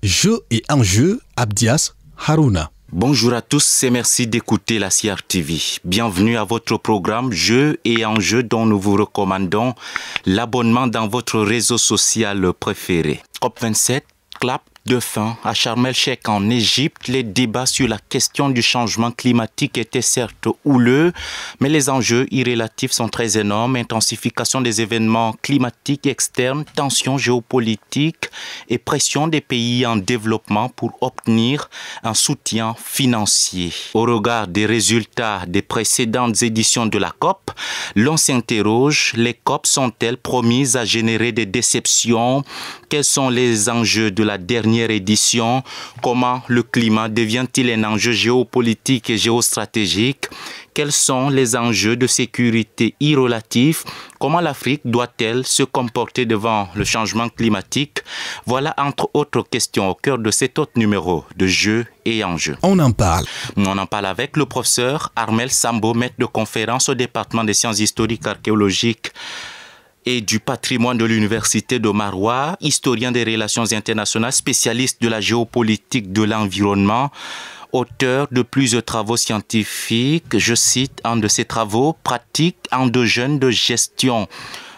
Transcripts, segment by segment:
Jeux et enjeux, Abdias Harouna. Bonjour à tous et merci d'écouter la CRTV. Bienvenue à votre programme Jeux et enjeux dont nous vous recommandons l'abonnement dans votre réseau social préféré. COP27, clap de fin à Sharm el-Sheikh en Égypte. Les débats sur la question du changement climatique étaient certes houleux, mais les enjeux irrélatifs sont très énormes. Intensification des événements climatiques externes, tensions géopolitiques et pression des pays en développement pour obtenir un soutien financier. Au regard des résultats des précédentes éditions de la COP, l'on s'interroge, les COP sont-elles promises à générer des déceptions? Quels sont les enjeux de la dernière édition? Comment le climat devient-il un enjeu géopolitique et géostratégique? Quels sont les enjeux de sécurité irrélatifs? Comment l'Afrique doit-elle se comporter devant le changement climatique? Voilà entre autres questions au cœur de cet autre numéro de Jeux et enjeux. On en parle. On en parle avec le professeur Armel Sambo, maître de conférence au département des sciences historiques, archéologiques et du patrimoine de l'université de Maroua, historien des relations internationales, spécialiste de la géopolitique de l'environnement, auteur de plusieurs travaux scientifiques. Je cite un de ses travaux, Pratiques endogènes de gestion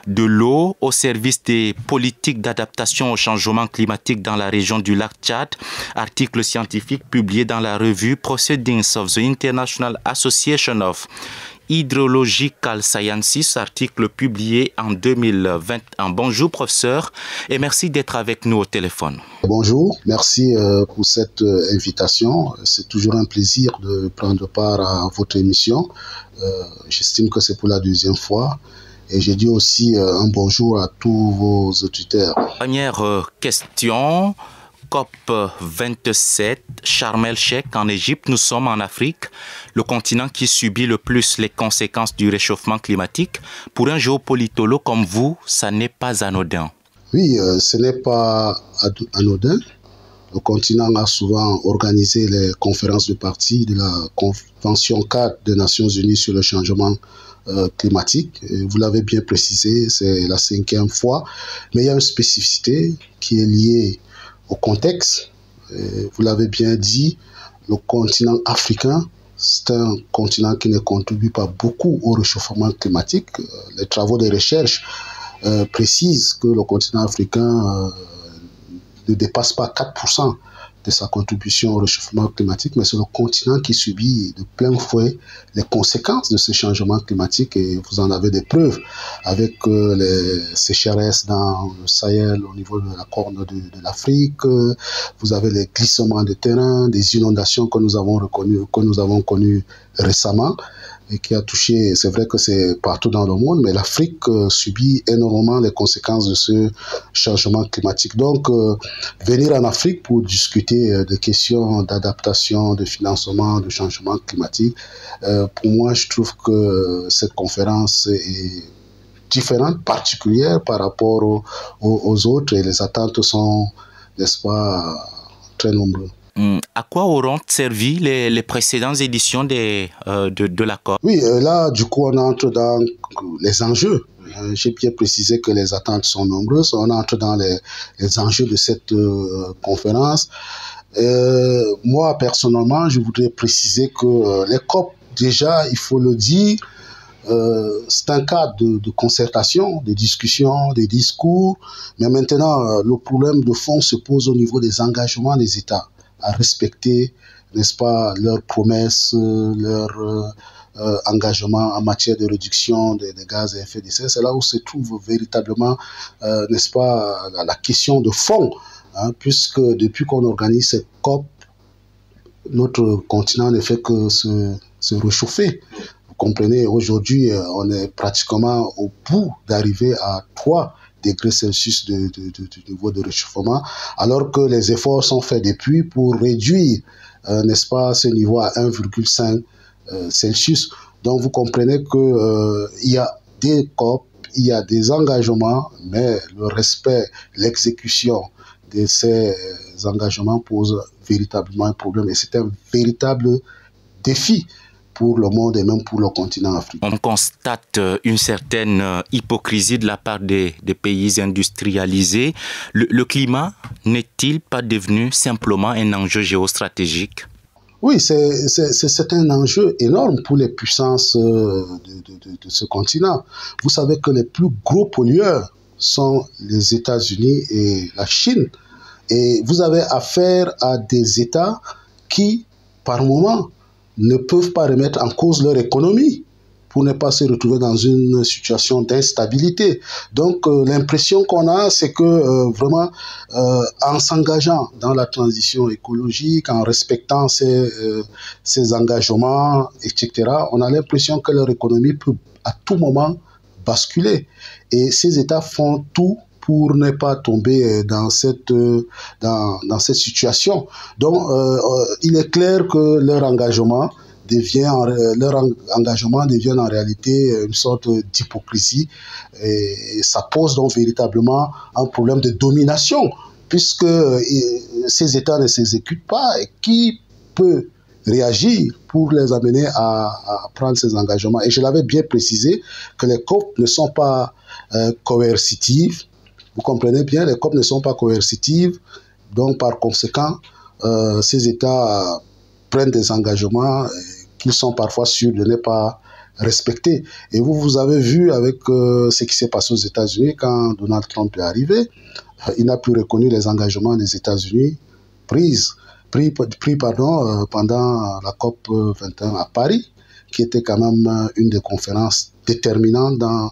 de l'eau au service des politiques d'adaptation au changement climatique dans la région du lac Tchad, article scientifique publié dans la revue Proceedings of the International Association of Hydrological Sciences, article publié en 2021. Bonjour professeur et merci d'être avec nous au téléphone. Bonjour, merci pour cette invitation. C'est toujours un plaisir de prendre part à votre émission. J'estime que c'est pour la deuxième fois. Et je dis aussi un bonjour à tous vos auditeurs. Première question. COP27, Sharm el-Sheikh en Égypte, nous sommes en Afrique, le continent qui subit le plus les conséquences du réchauffement climatique. Pour un géopolitologue comme vous, ça n'est pas anodin. Oui, ce n'est pas anodin. Le continent a souvent organisé les conférences de parties de la Convention 4 des Nations Unies sur le changement climatique. Et vous l'avez bien précisé, c'est la 5e fois. Mais il y a une spécificité qui est liée au contexte. Vous l'avez bien dit, le continent africain, c'est un continent qui ne contribue pas beaucoup au réchauffement climatique. Les travaux de recherche précisent que le continent africain ne dépasse pas 4% de sa contribution au réchauffement climatique, mais c'est le continent qui subit de plein fouet les conséquences de ce changement climatique et vous en avez des preuves avec les sécheresses dans le Sahel au niveau de la corne de l'Afrique. Vous avez les glissements de terrain, des inondations que nous avons connues récemment et qui a touché, c'est vrai que c'est partout dans le monde, mais l'Afrique subit énormément les conséquences de ce changement climatique. Donc, venir en Afrique pour discuter des questions d'adaptation, de financement, de changement climatique, pour moi, je trouve que cette conférence est différente, particulière par rapport aux autres et les attentes sont, n'est-ce pas, très nombreuses. À quoi auront servi les précédentes éditions de la COP? Oui, là, du coup, on entre dans les enjeux. J'ai bien précisé que les attentes sont nombreuses. On entre dans les enjeux de cette conférence. Moi, personnellement, je voudrais préciser que les COP, déjà, il faut le dire, c'est un cadre de concertation, de discussion, de discours. Mais maintenant, le problème de fond se pose au niveau des engagements des États à respecter, n'est-ce pas, leurs promesses, leurs engagements en matière de réduction des gaz à effet de serre. C'est là où se trouve véritablement, n'est-ce pas, la question de fond, hein, puisque depuis qu'on organise cette COP, notre continent ne fait que se réchauffer. Vous comprenez, aujourd'hui, on est pratiquement au bout d'arriver à 3 degrés Celsius du niveau de réchauffement, alors que les efforts sont faits depuis pour réduire, n'est-ce pas, ce niveau à 1,5 Celsius. Donc vous comprenez que il y a des COP, il y a des engagements, mais le respect, l'exécution de ces engagements pose véritablement un problème et c'est un véritable défi pour le monde et même pour le continent africain. On constate une certaine hypocrisie de la part des pays industrialisés. Le climat n'est-il pas devenu simplement un enjeu géostratégique? Oui, c'est un enjeu énorme pour les puissances de ce continent. Vous savez que les plus gros pollueurs sont les États-Unis et la Chine. Et vous avez affaire à des États qui, par moment, ne peuvent pas remettre en cause leur économie pour ne pas se retrouver dans une situation d'instabilité. Donc, l'impression qu'on a, c'est que vraiment, en s'engageant dans la transition écologique, en respectant ces engagements, etc., on a l'impression que leur économie peut à tout moment basculer. Et ces États font tout pour ne pas tomber dans cette situation. Donc, il est clair que leur engagement devient en réalité une sorte d'hypocrisie, et ça pose donc véritablement un problème de domination, puisque ces États ne s'exécutent pas, et qui peut réagir pour les amener à prendre ces engagements. Et je l'avais bien précisé que les COP ne sont pas coercitives. Vous comprenez bien, les COP ne sont pas coercitives, donc par conséquent, ces États prennent des engagements qu'ils sont parfois sûrs de ne pas respecter. Et vous avez vu avec ce qui s'est passé aux États-Unis quand Donald Trump est arrivé, il n'a plus reconnu les engagements des États-Unis pris pendant la COP 21 à Paris, qui était quand même une des conférences déterminantes dans,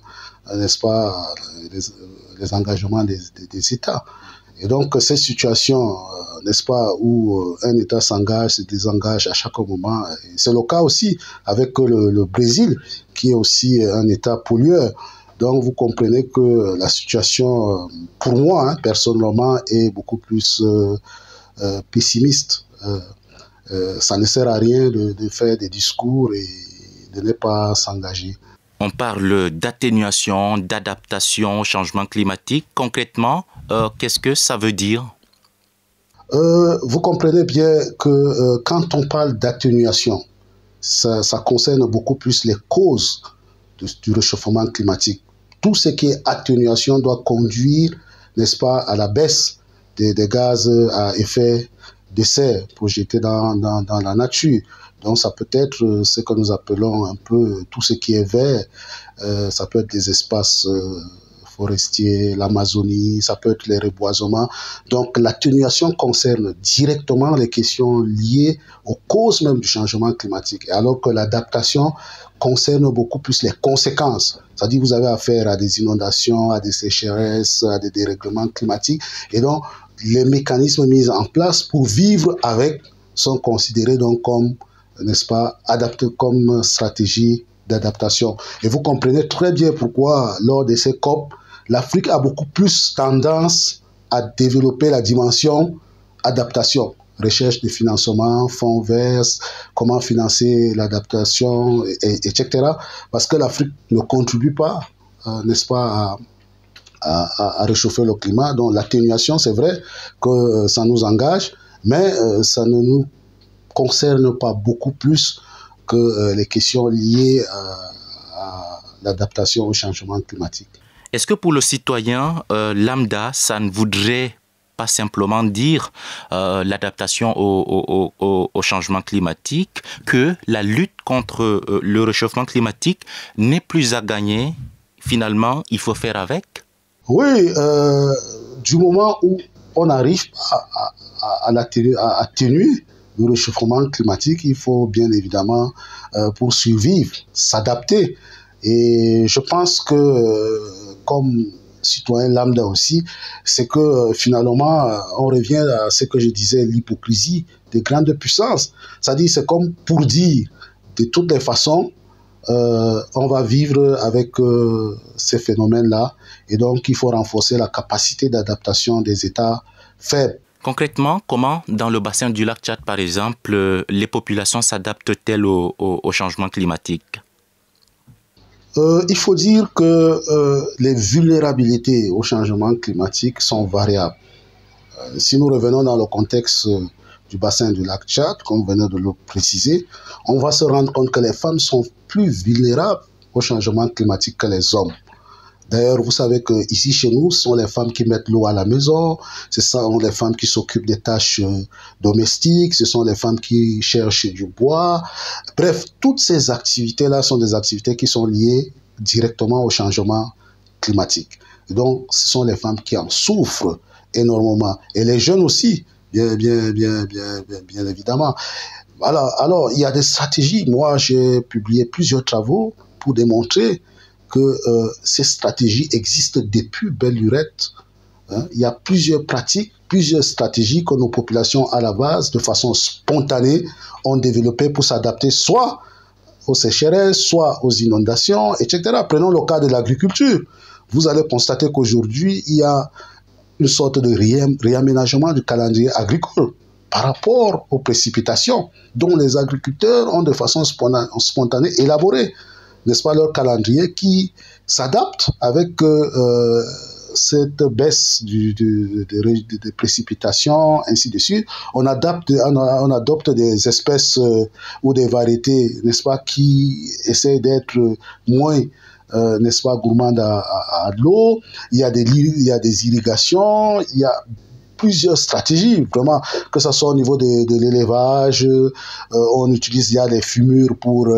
n'est-ce pas, les engagements des États. Et donc, cette situation, n'est-ce pas, où un État s'engage, se désengage à chaque moment, c'est le cas aussi avec le Brésil, qui est aussi un État pollueur. Donc, vous comprenez que la situation, pour moi, personnellement, est beaucoup plus pessimiste. Ça ne sert à rien de faire des discours et de ne pas s'engager. On parle d'atténuation, d'adaptation au changement climatique. Concrètement, qu'est-ce que ça veut dire? Vous comprenez bien que quand on parle d'atténuation, ça concerne beaucoup plus les causes du réchauffement climatique. Tout ce qui est atténuation doit conduire, n'est-ce pas, à la baisse des gaz à effet de serre projetés dans la nature. Donc, ça peut être ce que nous appelons un peu tout ce qui est vert. Ça peut être des espaces forestiers, l'Amazonie, ça peut être les reboisements. Donc, l'atténuation concerne directement les questions liées aux causes même du changement climatique. Alors que l'adaptation concerne beaucoup plus les conséquences. C'est-à-dire, vous avez affaire à des inondations, à des sécheresses, à des dérèglements climatiques. Et donc, les mécanismes mis en place pour vivre avec sont considérés donc comme, n'est-ce pas, adaptés comme stratégie d'adaptation. Et vous comprenez très bien pourquoi, lors de ces COP, l'Afrique a beaucoup plus tendance à développer la dimension adaptation, recherche de financement, fonds verts, comment financer l'adaptation, etc. Parce que l'Afrique ne contribue pas, n'est-ce pas, à réchauffer le climat. Donc l'atténuation, c'est vrai que ça nous engage, mais ça ne nous concerne pas beaucoup plus que les questions liées à l'adaptation au changement climatique. Est-ce que pour le citoyen lambda, ça ne voudrait pas simplement dire l'adaptation au changement climatique, que la lutte contre le réchauffement climatique n'est plus à gagner? Finalement, il faut faire avec? Oui, du moment où on n'arrive pas à atténuer le réchauffement climatique, il faut bien évidemment, pour survivre, s'adapter. Et je pense que, comme citoyen lambda aussi, c'est que finalement, on revient à ce que je disais, l'hypocrisie des grandes puissances. C'est-à-dire, c'est comme pour dire, de toutes les façons, on va vivre avec ces phénomènes-là, et donc il faut renforcer la capacité d'adaptation des États faibles. Concrètement, comment, dans le bassin du lac Tchad, par exemple, les populations s'adaptent-elles au changement climatique? Il faut dire que les vulnérabilités au changement climatique sont variables. Si nous revenons dans le contexte du bassin du lac Tchad, comme vous venez de le préciser, on va se rendre compte que les femmes sont plus vulnérables au changement climatique que les hommes. D'ailleurs, vous savez que ici chez nous, ce sont les femmes qui mettent l'eau à la maison, ce sont les femmes qui s'occupent des tâches domestiques, ce sont les femmes qui cherchent du bois. Bref, toutes ces activités-là sont des activités qui sont liées directement au changement climatique. Et donc, ce sont les femmes qui en souffrent énormément. Et les jeunes aussi, bien évidemment. Alors, il y a des stratégies. Moi, j'ai publié plusieurs travaux pour démontrer que ces stratégies existent depuis belle lurette. Il y a plusieurs pratiques, plusieurs stratégies que nos populations, à la base, de façon spontanée, ont développées pour s'adapter soit aux sécheresses, soit aux inondations, etc. Prenons le cas de l'agriculture. Vous allez constater qu'aujourd'hui, il y a une sorte de réaménagement du calendrier agricole par rapport aux précipitations dont les agriculteurs ont de façon spontanée élaboré, n'est-ce pas, leur calendrier qui s'adapte avec cette baisse des précipitations, ainsi de suite. On adopte des espèces ou des variétés, n'est-ce pas, qui essaient d'être moins, n'est-ce pas, gourmandes à l'eau. Il y a des irrigations, il y a plusieurs stratégies, vraiment, que ce soit au niveau de l'élevage, on utilise, il y a des fumures pour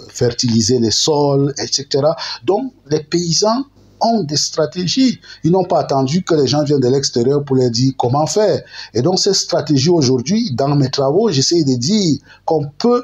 fertiliser les sols, etc. Donc, les paysans ont des stratégies. Ils n'ont pas attendu que les gens viennent de l'extérieur pour leur dire comment faire. Et donc, ces stratégies aujourd'hui, dans mes travaux, j'essaie de dire qu'on peut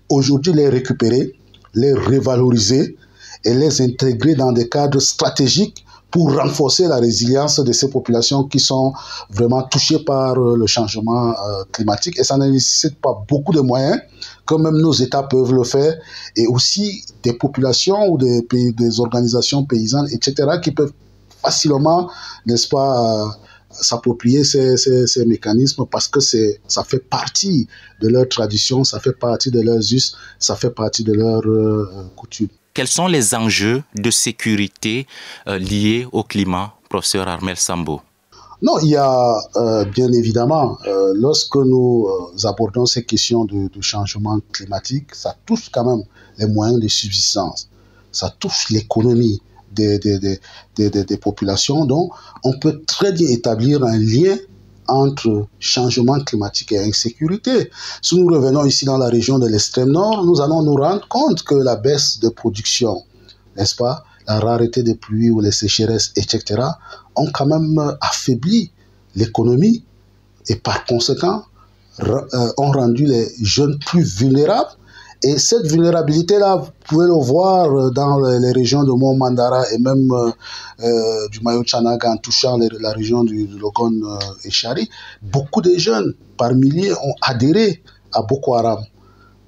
aujourd'hui les récupérer, les revaloriser et les intégrer dans des cadres stratégiques pour renforcer la résilience de ces populations qui sont vraiment touchées par le changement climatique. Et ça ne nécessite pas beaucoup de moyens, que même nos États peuvent le faire, et aussi des populations ou des organisations paysannes, etc., qui peuvent facilement, n'est-ce pas, s'approprier ces mécanismes, parce que ça fait partie de leur tradition, ça fait partie de leurs us, ça fait partie de leurs coutumes. Quels sont les enjeux de sécurité liés au climat, professeur Armel Sambo? Non, il y a bien évidemment, lorsque nous abordons ces questions de changement climatique, ça touche quand même les moyens de subsistance, ça touche l'économie des populations. Donc, on peut très bien établir un lien entre changement climatique et insécurité. Si nous revenons ici dans la région de l'extrême nord, nous allons nous rendre compte que la baisse de production, n'est-ce pas, la rareté des pluies ou les sécheresses, etc., ont quand même affaibli l'économie et par conséquent ont rendu les jeunes plus vulnérables. Et cette vulnérabilité-là, vous pouvez le voir dans les régions de Mont-Mandara et même du Mayo-Tchanaga en touchant la région du Logon et Chari. Beaucoup de jeunes, par milliers, ont adhéré à Boko Haram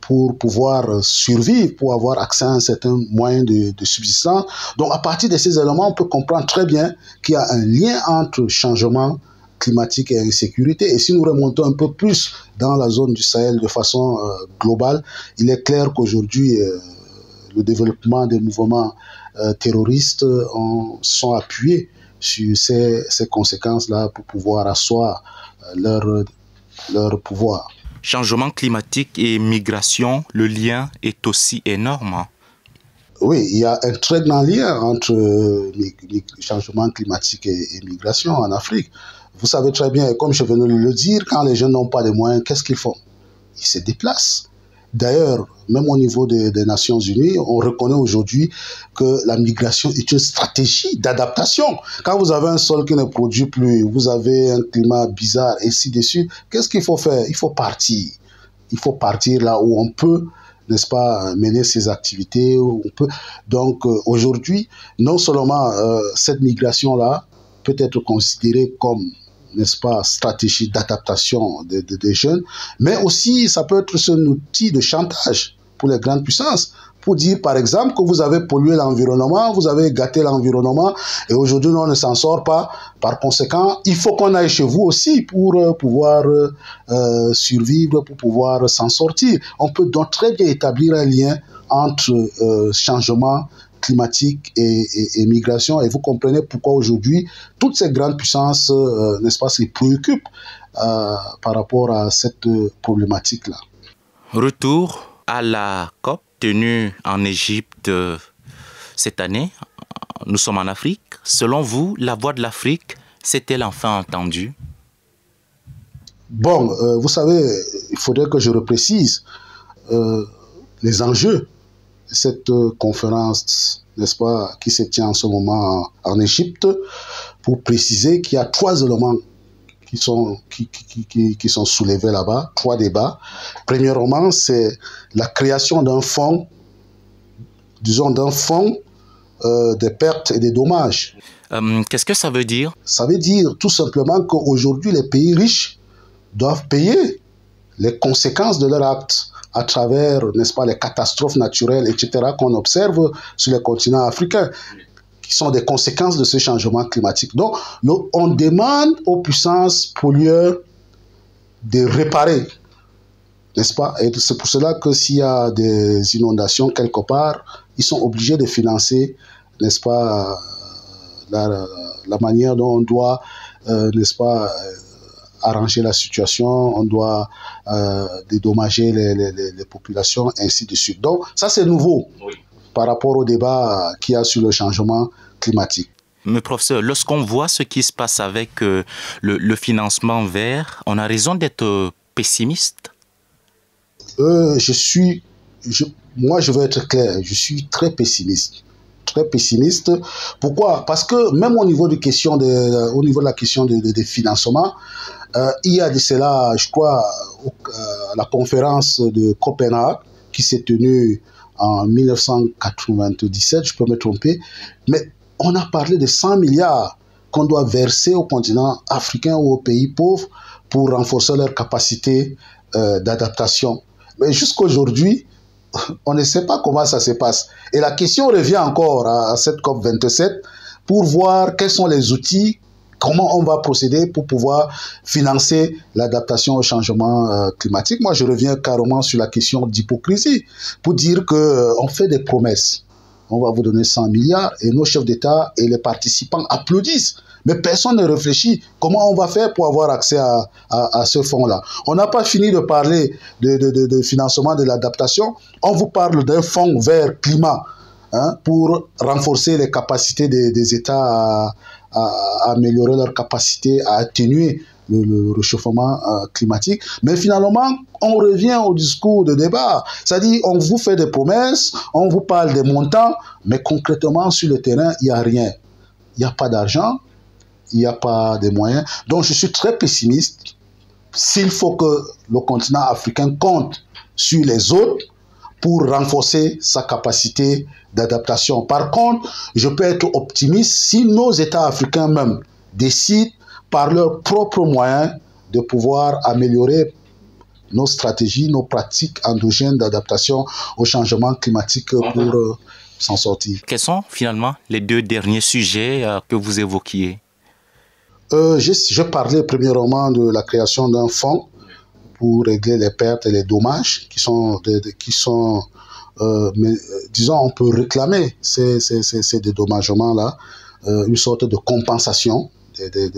pour pouvoir survivre, pour avoir accès à un certain moyen de subsistance. Donc, à partir de ces éléments, on peut comprendre très bien qu'il y a un lien entre changement climatique et insécurité. Et si nous remontons un peu plus dans la zone du Sahel de façon globale, il est clair qu'aujourd'hui, le développement des mouvements terroristes sont appuyés sur ces conséquences-là pour pouvoir asseoir leur pouvoir. Changement climatique et migration, le lien est aussi énorme. Oui, il y a un très grand lien entre changement climatique et migration en Afrique. Vous savez très bien, comme je venais de le dire, quand les jeunes n'ont pas de moyens, qu'est-ce qu'ils font? Ils se déplacent. D'ailleurs, même au niveau des Nations Unies, on reconnaît aujourd'hui que la migration est une stratégie d'adaptation. Quand vous avez un sol qui ne produit plus, vous avez un climat bizarre, et ainsi de suite, qu'est-ce qu'il faut faire? Il faut partir. Il faut partir là où on peut, n'est-ce pas, mener ses activités. Où on peut. Donc, aujourd'hui, non seulement cette migration-là peut être considérée comme, n'est-ce pas, stratégie d'adaptation des jeunes, mais aussi ça peut être un outil de chantage pour les grandes puissances, pour dire par exemple que vous avez pollué l'environnement, vous avez gâté l'environnement, et aujourd'hui on ne s'en sort pas, par conséquent il faut qu'on aille chez vous aussi pour pouvoir survivre, pour pouvoir s'en sortir. On peut donc très bien établir un lien entre changement climatique et migration. Et vous comprenez pourquoi aujourd'hui, toutes ces grandes puissances, n'est-ce pas, se préoccupent par rapport à cette problématique-là. Retour à la COP tenue en Égypte cette année. Nous sommes en Afrique. Selon vous, la voix de l'Afrique s'est-elle enfin entendue? Bon, vous savez, il faudrait que je reprécise les enjeux de cette conférence, n'est-ce pas, qui se tient en ce moment en Égypte, pour préciser qu'il y a 3 éléments qui sont soulevés là-bas, 3 débats. Premièrement, c'est la création d'un fonds, disons d'un fonds des pertes et des dommages. Qu'est-ce que ça veut dire? Ça veut dire tout simplement qu'aujourd'hui, les pays riches doivent payer les conséquences de leurs actes à travers, n'est-ce pas, les catastrophes naturelles, etc., qu'on observe sur le continent africain, qui sont des conséquences de ce changement climatique. Donc, on demande aux puissances pollueurs de réparer, n'est-ce pas? Et c'est pour cela que s'il y a des inondations quelque part, ils sont obligés de financer, n'est-ce pas, la manière dont on doit, n'est-ce pas, arranger la situation, on doit dédommager les populations, ainsi de suite. Donc, ça c'est nouveau par rapport au débat qu'il y a sur le changement climatique. Mais professeur, lorsqu'on voit ce qui se passe avec le financement vert, on a raison d'être pessimiste? Moi, je veux être clair, je suis très pessimiste. Très pessimiste. Pourquoi? Parce que même au niveau de la question des financements, il y a de cela, je crois, la conférence de Copenhague qui s'est tenue en 1997, je peux me tromper, mais on a parlé de 100 milliards qu'on doit verser au continent africain ou aux pays pauvres pour renforcer leur capacité d'adaptation. Mais jusqu'aujourd'hui, on ne sait pas comment ça se passe. Et la question revient encore à cette COP27 pour voir quels sont les outils, comment on va procéder pour pouvoir financer l'adaptation au changement climatique. Moi, je reviens carrément sur la question d'hypocrisie pour dire qu'on fait des promesses. On va vous donner 100 milliards et nos chefs d'État et les participants applaudissent. Mais personne ne réfléchit comment on va faire pour avoir accès à ce fonds-là. On n'a pas fini de parler de financement de l'adaptation. On vous parle d'un fonds vert climat pour renforcer les capacités des États à améliorer leur capacité à atténuer le réchauffement climatique. Mais finalement, on revient au discours de débat. C'est-à-dire, on vous fait des promesses, on vous parle des montants, mais concrètement, sur le terrain, il n'y a rien. Il n'y a pas d'argent, il n'y a pas de moyens. Donc, je suis très pessimiste. S'il faut que le continent africain compte sur les autres pour renforcer sa capacité d'adaptation. Par contre, je peux être optimiste si nos États africains même décident par leurs propres moyens de pouvoir améliorer nos stratégies, nos pratiques endogènes d'adaptation au changement climatique pour s'en sortir. Quels sont finalement les 2 derniers sujets que vous évoquiez? Je parlais premièrement de la création d'un fonds pour régler les pertes et les dommages mais disons, on peut réclamer ces dédommagements-là, une sorte de compensation des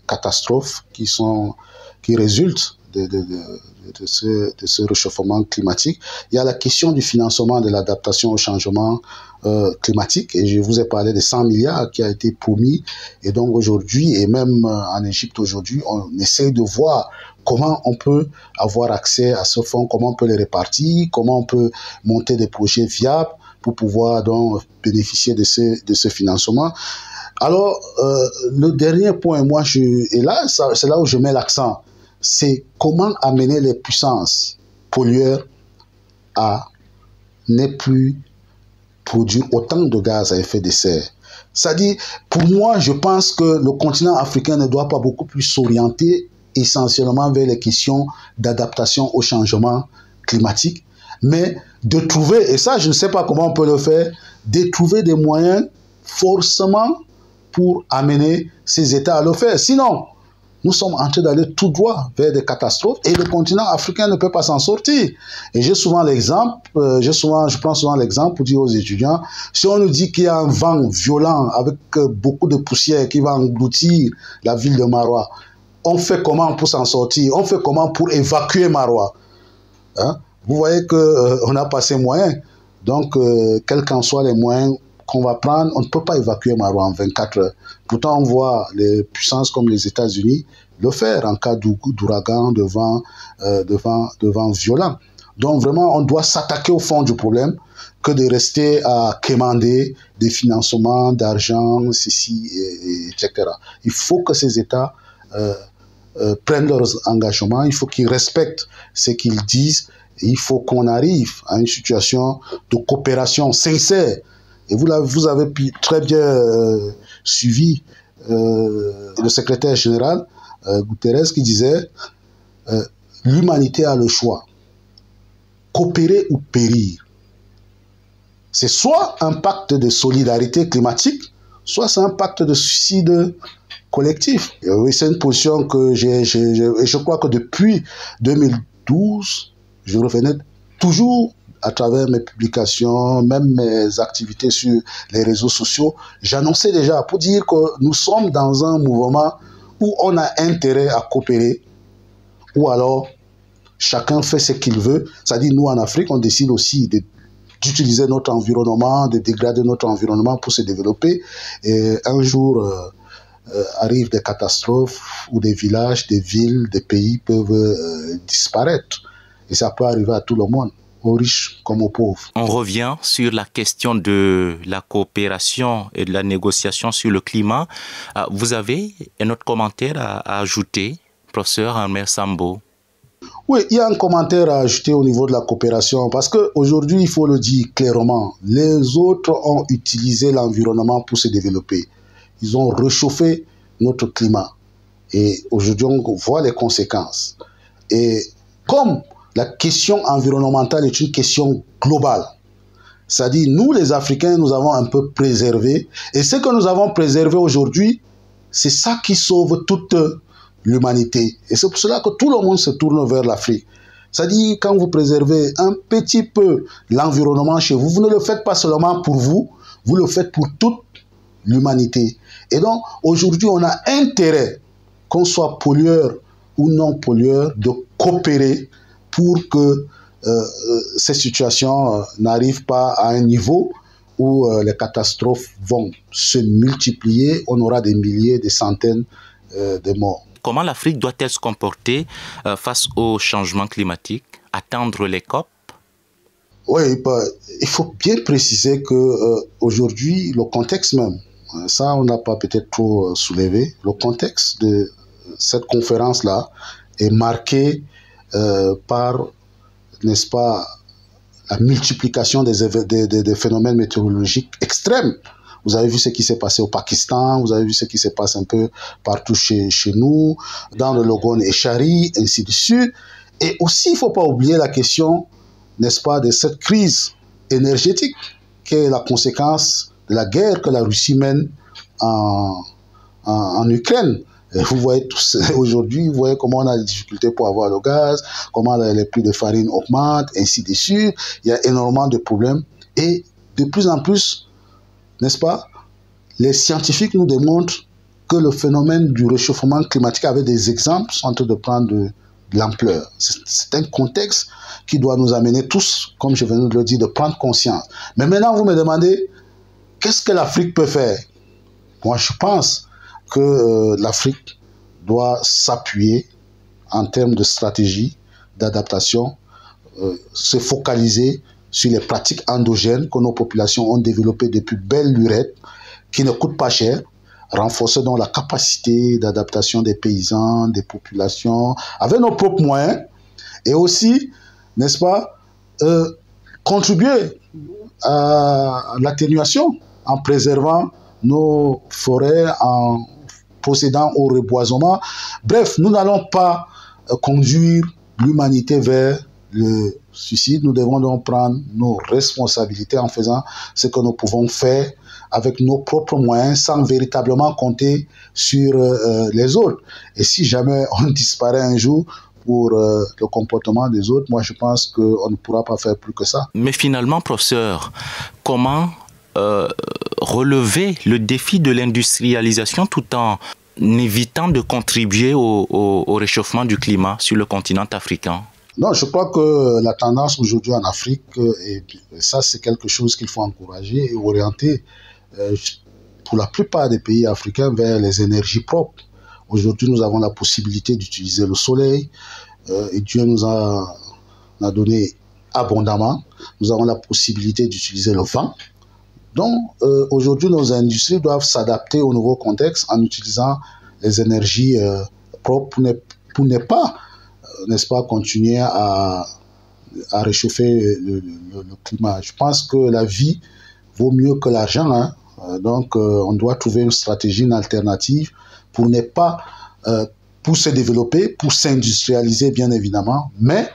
catastrophes qui résultent de ce réchauffement climatique. Il y a la question du financement de l'adaptation au changement climatique, et je vous ai parlé de 100 milliards qui a été promis, et donc aujourd'hui, et même en Égypte aujourd'hui, on essaie de voir comment on peut avoir accès à ce fonds, comment on peut les répartir, comment on peut monter des projets viables pour pouvoir donc bénéficier de ce financement. Alors, le dernier point, c'est là où je mets l'accent, c'est comment amener les puissances pollueurs à ne plus produire autant de gaz à effet de serre. C'est-à-dire, pour moi, je pense que le continent africain ne doit pas beaucoup plus s'orienter essentiellement vers les questions d'adaptation au changement climatique, mais de trouver, et ça je ne sais pas comment on peut le faire, de trouver des moyens forcément pour amener ces États à le faire. Sinon, nous sommes en train d'aller tout droit vers des catastrophes et le continent africain ne peut pas s'en sortir. Et je prends souvent l'exemple pour dire aux étudiants, si on nous dit qu'il y a un vent violent avec beaucoup de poussière qui va engloutir la ville de Maroua, on fait comment pour s'en sortir? On fait comment pour évacuer Maroua? Hein? Vous voyez qu'on n'a pas ces moyens. Donc, quels qu'en soient les moyens qu'on va prendre, on ne peut pas évacuer Maroua en 24 heures. Pourtant, on voit les puissances comme les États-Unis le faire en cas d'ouragan, de vent violent. Donc, vraiment, on doit s'attaquer au fond du problème que de rester à quémander des financements d'argent, etc. Il faut que ces États prennent leurs engagements, il faut qu'ils respectent ce qu'ils disent, et il faut qu'on arrive à une situation de coopération sincère. Et vous avez très bien suivi le secrétaire général Guterres qui disait l'humanité a le choix, coopérer ou périr. C'est soit un pacte de solidarité climatique, soit c'est un pacte de suicide collectif. Et oui, c'est une position que je crois que depuis 2012, je revenais toujours à travers mes publications, même mes activités sur les réseaux sociaux, j'annonçais déjà pour dire que nous sommes dans un mouvement où on a intérêt à coopérer, ou alors chacun fait ce qu'il veut. C'est-à-dire, nous en Afrique, on décide aussi d'utiliser notre environnement, de dégrader notre environnement pour se développer. Et un jour arrivent des catastrophes où des villages, des villes, des pays peuvent disparaître. Et ça peut arriver à tout le monde, aux riches comme aux pauvres. On revient sur la question de la coopération et de la négociation sur le climat. Vous avez un autre commentaire à ajouter, professeur Armer Sambo? Oui, il y a un commentaire à ajouter au niveau de la coopération parce qu'aujourd'hui, il faut le dire clairement, les autres ont utilisé l'environnement pour se développer. Ils ont réchauffé notre climat. Et aujourd'hui, on voit les conséquences. Et comme la question environnementale est une question globale, c'est-à-dire nous, les Africains, nous avons un peu préservé. Et ce que nous avons préservé aujourd'hui, c'est ça qui sauve toute l'humanité. Et c'est pour cela que tout le monde se tourne vers l'Afrique. C'est-à-dire, quand vous préservez un petit peu l'environnement chez vous, vous ne le faites pas seulement pour vous, vous le faites pour toute l'humanité. Et donc, aujourd'hui, on a intérêt, qu'on soit pollueur ou non pollueur, de coopérer pour que ces situations n'arrivent pas à un niveau où les catastrophes vont se multiplier. On aura des milliers, des centaines de morts. Comment l'Afrique doit-elle se comporter face au changement climatique, atteindre les COP? Oui, il faut bien préciser qu'aujourd'hui, le contexte même, ça on n'a pas peut-être trop soulevé, le contexte de cette conférence-là est marqué par, n'est-ce pas, la multiplication des phénomènes météorologiques extrêmes. Vous avez vu ce qui s'est passé au Pakistan, vous avez vu ce qui se passe un peu partout chez nous, dans le Logone et Chari, ainsi de suite. Et aussi, il ne faut pas oublier la question, n'est-ce pas, de cette crise énergétique qui est la conséquence de la guerre que la Russie mène en Ukraine. Et vous voyez aujourd'hui, vous voyez comment on a des difficultés pour avoir le gaz, comment les prix de farine augmentent, ainsi de suite. Il y a énormément de problèmes. Et de plus en plus, n'est-ce pas, les scientifiques nous démontrent que le phénomène du réchauffement climatique, avec des exemples, sont en train de prendre de l'ampleur. C'est un contexte qui doit nous amener tous, comme je venais de le dire, de prendre conscience. Mais maintenant, vous me demandez, qu'est-ce que l'Afrique peut faire? Moi, je pense que l'Afrique doit s'appuyer en termes de stratégie, d'adaptation, se focaliser sur les pratiques endogènes que nos populations ont développées depuis belle lurette, qui ne coûtent pas cher, renforcer donc la capacité d'adaptation des paysans, des populations, avec nos propres moyens, et aussi, n'est-ce pas, contribuer à l'atténuation en préservant nos forêts, en procédant au reboisement. Bref, nous n'allons pas conduire l'humanité vers le suicide. Nous devons donc prendre nos responsabilités en faisant ce que nous pouvons faire avec nos propres moyens sans véritablement compter sur les autres. Et si jamais on disparaît un jour pour le comportement des autres, moi je pense qu'on ne pourra pas faire plus que ça. Mais finalement, professeur, comment relever le défi de l'industrialisation tout en évitant de contribuer au réchauffement du climat sur le continent africain? Non, je crois que la tendance aujourd'hui en Afrique, et ça c'est quelque chose qu'il faut encourager et orienter pour la plupart des pays africains vers les énergies propres. Aujourd'hui, nous avons la possibilité d'utiliser le soleil et Dieu nous a donné abondamment. Nous avons la possibilité d'utiliser le vent. Donc, aujourd'hui, nos industries doivent s'adapter au nouveau contexte en utilisant les énergies propres pour ne pas, n'est-ce pas, continuer à réchauffer le climat. Je pense que la vie vaut mieux que l'argent, hein. Donc, on doit trouver une stratégie, une alternative pour ne pas, pour se développer, pour s'industrialiser bien évidemment, mais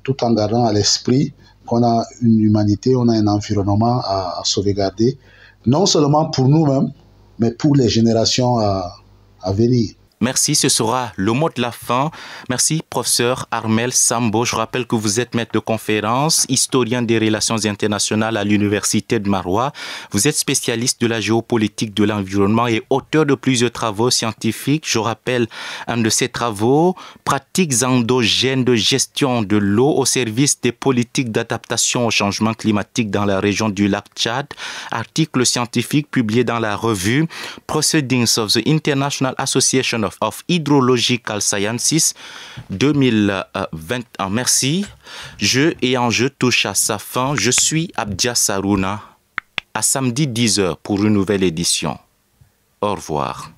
tout en gardant à l'esprit qu'on a une humanité, on a un environnement à sauvegarder, non seulement pour nous-mêmes, mais pour les générations à venir. Merci, ce sera le mot de la fin. Merci, professeur Armel Sambo. Je rappelle que vous êtes maître de conférence, historien des relations internationales à l'Université de Maroua. Vous êtes spécialiste de la géopolitique de l'environnement et auteur de plusieurs travaux scientifiques. Je rappelle un de ces travaux, Pratiques endogènes de gestion de l'eau au service des politiques d'adaptation au changement climatique dans la région du lac Tchad. Article scientifique publié dans la revue Proceedings of the International Association of Hydrological Sciences 2021. Merci. Jeu et enjeu touche à sa fin. Je suis Abdias Harouna. À samedi 10h pour une nouvelle édition. Au revoir.